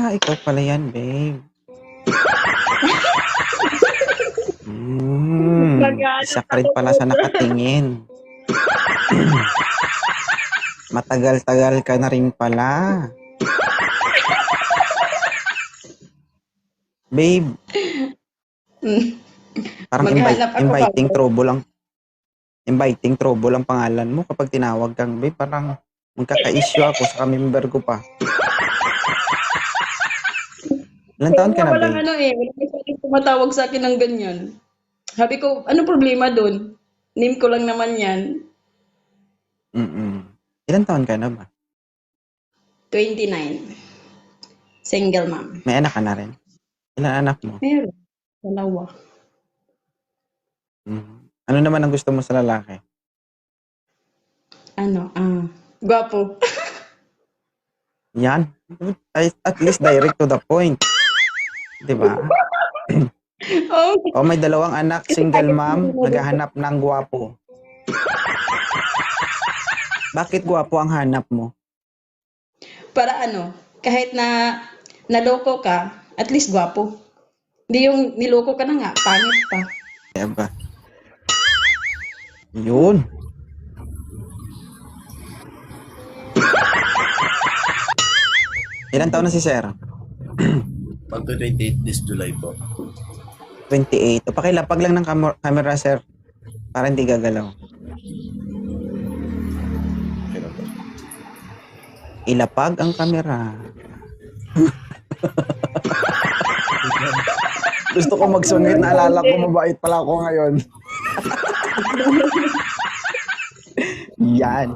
Ikaw pala yan, babe. Isa ka rin pala sa nakatingin. Matagal-tagal ka na rin pala. Babe, parang Maghanap ako inviting bago. trouble ang inviting trouble ang pangalan mo kapag tinawag kang babe. Parang magkaka-issue ako sa member ko pa. Ilan taon ka na, Walang babe? ano eh, walang masyadong tumatawag sa akin ng ganyan. Sabi ko, ano problema doon? Name ko lang naman yan. Ilan taon ka na ba? 29. Single mom. May anak ka na rin? Ilan anak mo? Meron. Dalawa. Ano naman ang gusto mo sa lalaki? Gwapo. Yan. At least direct to the point. Di ba? Oh, O may dalawang anak, single mom, naghahanap ng gwapo. Bakit gwapo ang hanap mo? para ano, kahit na naloko ka, at least gwapo. Hindi yung niloko ka na nga, pangit pa. Kaya ba? Yun. Ilan taon na si Sir? Magto-28 this July po. 28. O pakilapag lang ng camera, Sir. Para hindi gagalaw. Okay na po. Ilapag ang kamera. Gusto ko magsungit, naalala ko mabait pala ako ngayon. Yan.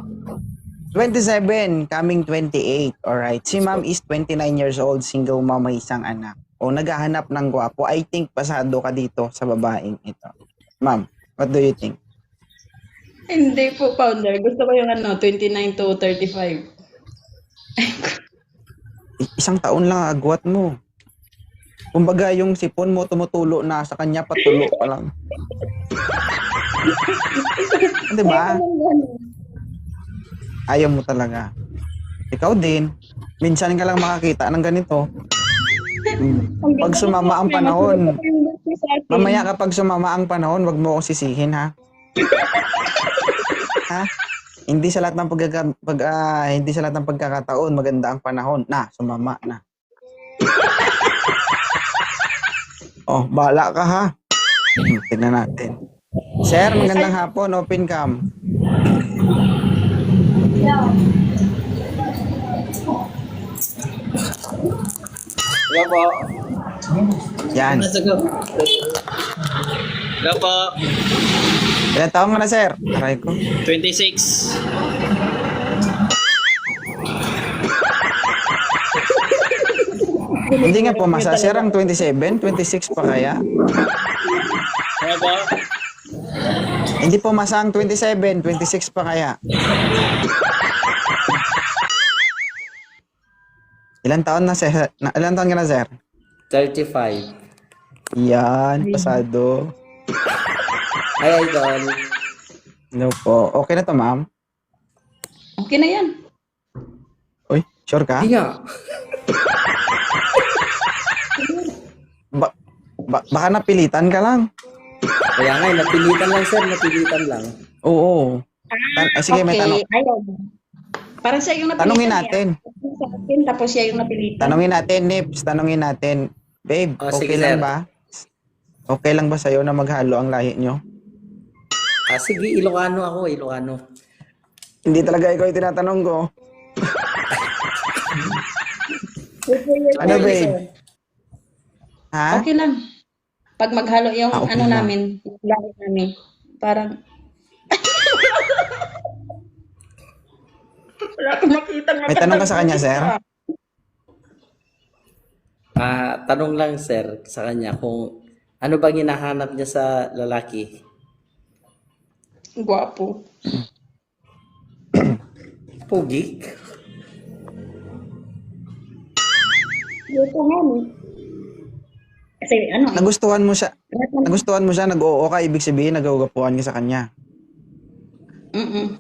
27, coming 28. Alright. Si ma'am is 29 years old, single mom, may isang anak. O naghahanap ng gwapo. I think pasado ka dito sa babaeng ito. Ma'am, what do you think? Hindi po, founder. Gusto ko yung 29 to 35. Isang taon lang agwat mo. Kumbaga yung sipon mo tumutulo na, sa kanya patulo pa lang. Di ba? Ayaw mo talaga. Ikaw din. Minsan ka lang makakita ng ganito. Pag sumama ang panahon, mamaya kapag sumama ang panahon, wag mo akong sisihin, ha? Ha? Hindi sa lahat ng hindi sa lahat ng pagkakataon maganda ang panahon. Na, sumama na. Oh, bahala ka, ha? Tignan natin. Sir, magandang hapon. Open cam. Hello po. Yan. Hello po. Ilan taon ka na, sir? Aray ko. 26. Hindi nga pumasa, sir, ang 27, 26 pa kaya? Hello po. Hindi pumasa ang 27, 26 pa kaya? Ilan taon na, sir? Ilan taon ka na, sir? 35. Yan, pasado. Ay, idol. Hello po. Okay na to, ma'am? Okay na yan. Uy, sure ka? Hindi nga. Baka napilitan ka lang. Kaya nga, napilitan lang, sir. Napilitan lang. Oo. Sige, may tanong. Ayaw mo. Parang siya yung napilitan. Tanungin natin. Sa akin, tapos siya yung napilitan. Tanungin natin, Nips. Tanungin natin. Babe, Oh, okay sige, lang sir. ba? Okay lang ba sa'yo na maghalo ang lahi nyo? Sige, Ilocano ako, Ilocano. Hindi talaga ikaw yung tinatanong ko. Ano, babe? Ha? Okay lang. Pag maghalo yung Okay lang. namin, yung lahi namin, parang... Wala akong makita nga. May tanong ka sa kanya, sir? Tanong lang, sir, sa kanya kung ano bang hinahanap niya sa lalaki. Gwapo. Pugi? Gwapo nga no. Kasi Nagustuhan mo siya, nag-oo ka, ibig sabihin nag-uugapuhan ka sa kanya.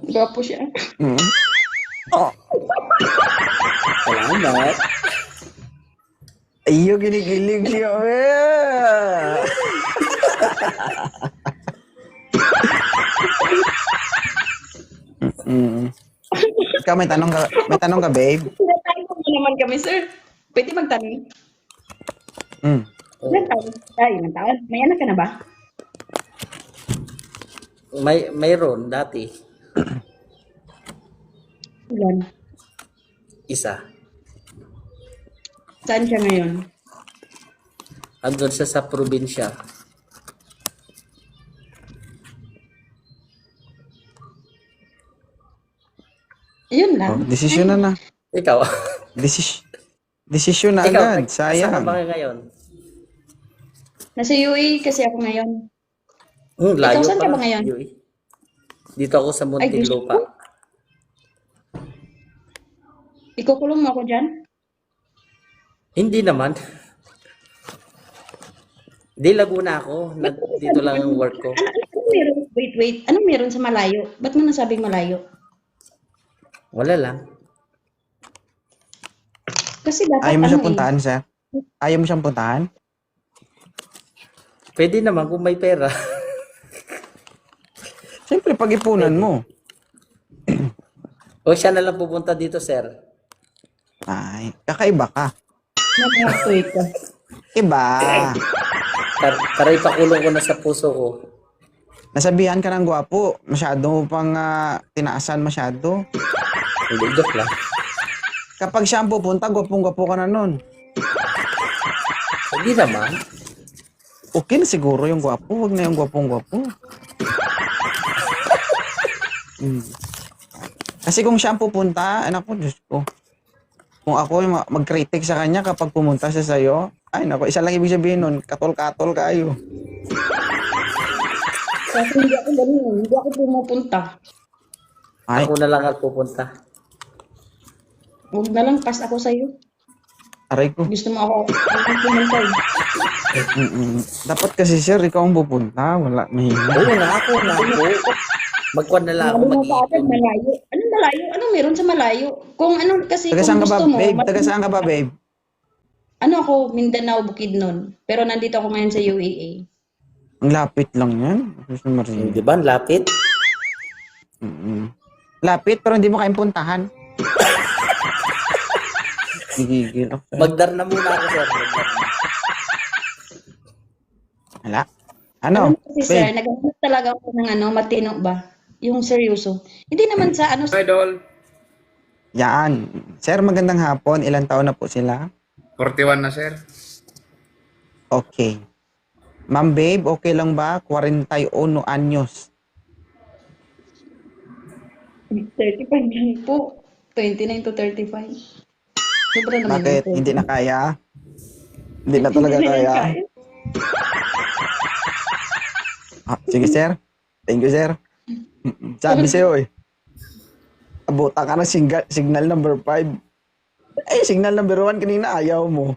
Gwapo siya. Mm. Oh, Salamat. Ayo, kinikilig siya. Mm. Ikaw, may tanong ka, babe? Tinatanong mo naman kami, sir. Pwede magtanong. Mm. Ilan taon? Ilan taon? May anak ka na ba? Mayroon dati. Ilan? Isa. Saan siya ngayon? Andun siya sa probinsya. Ayun Oh, lang. desisyon na. Ikaw? Desisyon na Ikaw, agad. Sayang. Saan ba kayo ngayon? Nasa UAE kasi ako ngayon. Layo saan ka pa. ba ngayon? Yui. Dito ako sa Muntinlupa. Ikukulong mo ako dyan? Hindi naman. Di Laguna ako. Dito lang ang work ko. Ano meron? Wait. Anong meron sa malayo? Ba't mo nasabing malayo? Wala lang. Kasi dapat Ayaw mo siyang ano puntahan, sir? Ayaw mo siyang puntahan? Pwede naman kung may pera. Siyempre, pag-ipunan mo. O siya na lang pupunta dito, sir. Ay, kakaiba ka. Namatoy ka. Iba. Para ipakulong ko na sa puso ko. Nasabihan ka ng gwapo. Masyado mo pang tinaasan masyado. Hindi, joke lang. Kapag siya ang pupunta, gwapong-gwapo ka na nun. Hindi naman. Okay na siguro yung gwapo. Huwag na yung gwapong-gwapo. Kasi kung siya ang pupunta, anak ko, Diyos ko. Kung ako yung mag-critic sa kanya kapag pumunta siya sa'yo, ay nako, isa lang ibig sabihin nun, katol-katol kayo. Kasi hindi ako ganun. Hindi ako pumupunta. Ay, Ako na lang ang pupunta. Huwag na lang, pass ako sa'yo. aray ko. Gusto mo ako pumunta eh. Dapat kasi sir, ikaw ang pupunta. Wala, mahina. Oo na ako. Magkuhan na lang ako Ano mo pa agad, mag-iipon. malayo? Anong malayo? Anong meron sa malayo? Kung ano kasi, Taga kung saan ka ba, gusto mo, babe? Taga saan ka ba, babe? ano ako, Mindanao, Bukidnon. Pero nandito ako ngayon sa UAE. Ang lapit lang yan. Gusto mo rin. Di ba? Ang lapit. Lapit, pero hindi mo kayang puntahan. Gigigil ako. Magdar na muna ako, sir. Magdar na. Wala. Ano? Kasi sir, Babe, naghahanap talaga ako ng ano, matino ba? Yung seryoso. Hindi naman sa ano, Idol. yan. Sir, magandang hapon. Ilang taon na po sila? 41 na, sir. Okay. Ma'am babe, okay lang ba? 41 anyos. 35 lang po. 29 to 35. Sobra naman. Bakit? yun, sir. Hindi na kaya? Hindi na talaga Hindi na kaya? kaya. Ah, sige, sir. Thank you, sir. Sabi sa'yo eh. Abuta ka ng signal number 5. Eh, signal number 1 kanina ayaw mo.